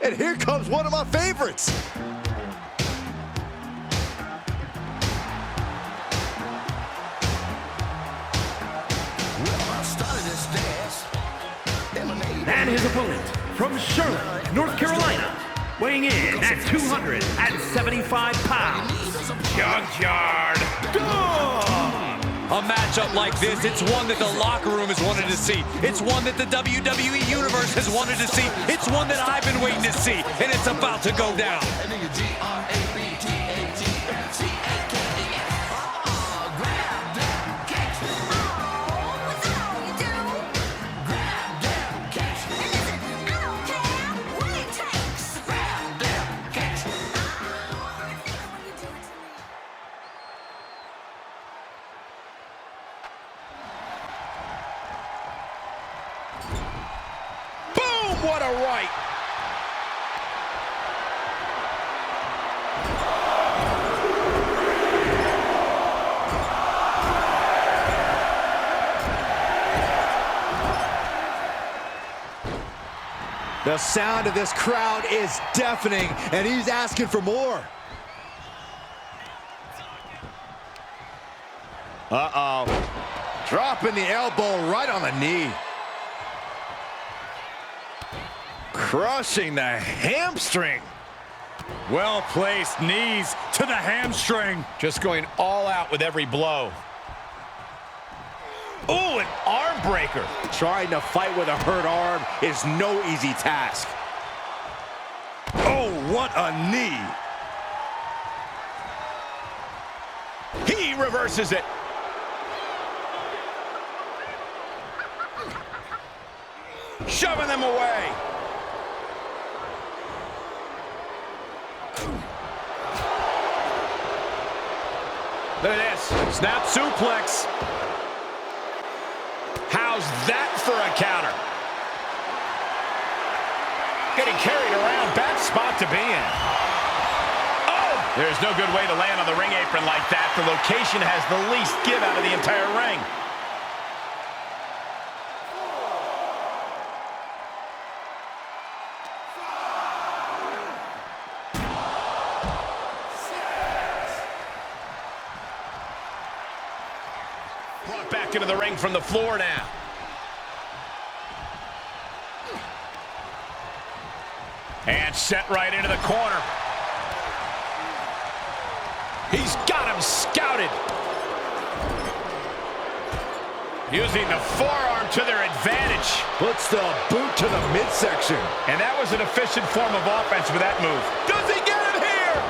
And here comes one of my favorites. And his opponent from Charlotte, North Carolina, weighing in at 275 pounds, Junkyard. A matchup like this, it's one that the locker room has wanted to see. It's one that the WWE Universe has wanted to see. It's one that I've been waiting to see, and it's about to go down. What a right! The sound of this crowd is deafening, and he's asking for more. Uh-oh. Dropping the elbow right on the knee. Crushing the hamstring. Well-placed knees to the hamstring. Just going all out with every blow. Ooh, an arm breaker. Trying to fight with a hurt arm is no easy task. Oh, what a knee. He reverses it. Shoving them away. Look at this. Snap suplex. How's that for a counter? Getting carried around. Bad spot to be in. Oh! There's no good way to land on the ring apron like that. The location has the least give out of the entire ring. Brought back into the ring from the floor now. And set right into the corner. He's got him scouted. Using the forearm to their advantage. Puts the boot to the midsection. And that was an efficient form of offense with that move. Does he get him here?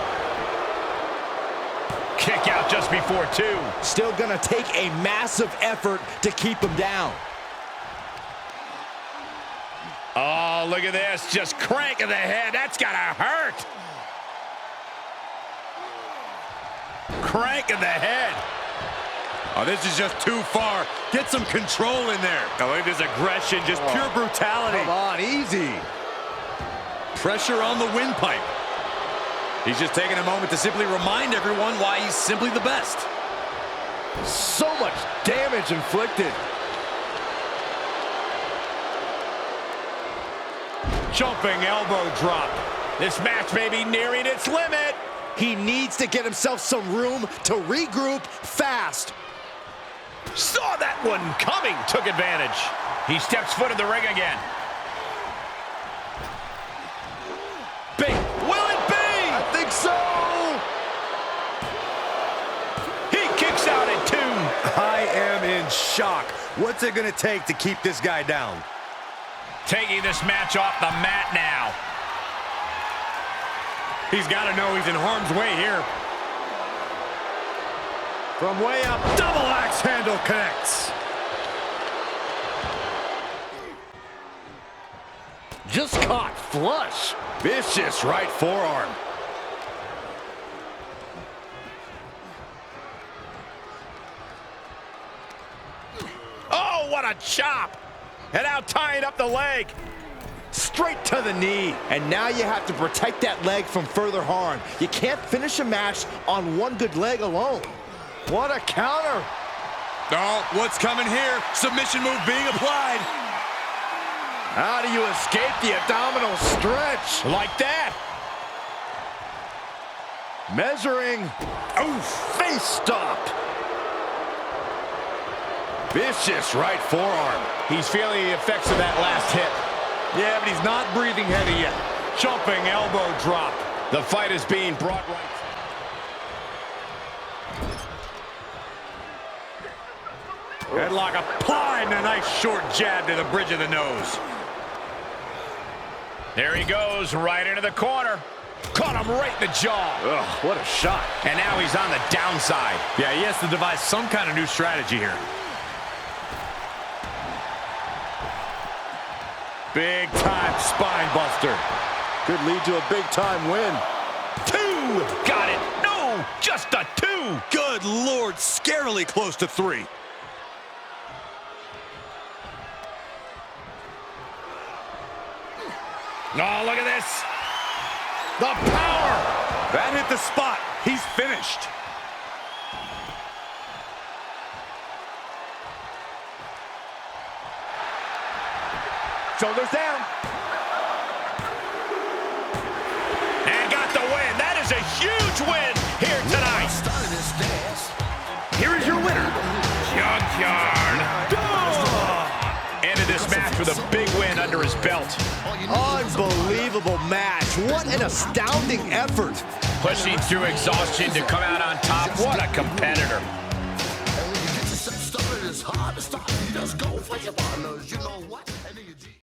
Kick out just before two. Still gonna take a massive effort to keep him down. Oh, look at this. Just cranking the head. That's gotta hurt. Cranking the head. Oh, this is just too far. Get some control in there. Oh, look at this aggression. Just pure brutality. Come on, easy. Pressure on the windpipe. He's just taking a moment to simply remind everyone why he's simply the best. So much damage inflicted. Jumping elbow drop. This match may be nearing its limit. He needs to get himself some room to regroup fast. Saw that one coming. Took advantage. He steps foot in the ring again. Big. Will it be? I think so. He kicks out at two. I am in shock. What's it gonna take to keep this guy down? Taking this match off the mat now. He's got to know he's in harm's way here. From way up, double axe handle connects. Just caught flush. Vicious right forearm. Oh, what a chop. And now tying up the leg. Straight to the knee. And now you have to protect that leg from further harm. You can't finish a match on one good leg alone. What a counter. Oh, what's coming here? Submission move being applied. How do you escape the abdominal stretch? Like that. Measuring. Oh, face stop. Vicious right forearm. He's feeling the effects of that last hit. Yeah, but he's not breathing heavy yet. Jumping elbow drop. The fight is being brought right. Headlock applied and a nice short jab to the bridge of the nose. There he goes, right into the corner. Caught him right in the jaw. Ugh, what a shot. And now he's on the downside. Yeah, he has to devise some kind of new strategy here. Big time spine buster. Could lead to a big time win. 2. Got it. No, just a 2. Good Lord, scarily close to 3. Oh, look at this. The power! That hit the spot. He's finished. Shoulders down. And got the win. That is a huge win here tonight. Here is your winner, Junkyard. Ended this match with a big win under his belt. Unbelievable match. What an astounding effort. Pushing through exhaustion to come out on top. What a competitor. And when you get yourself started, it's hard to stop. You just go for your partners. You know what?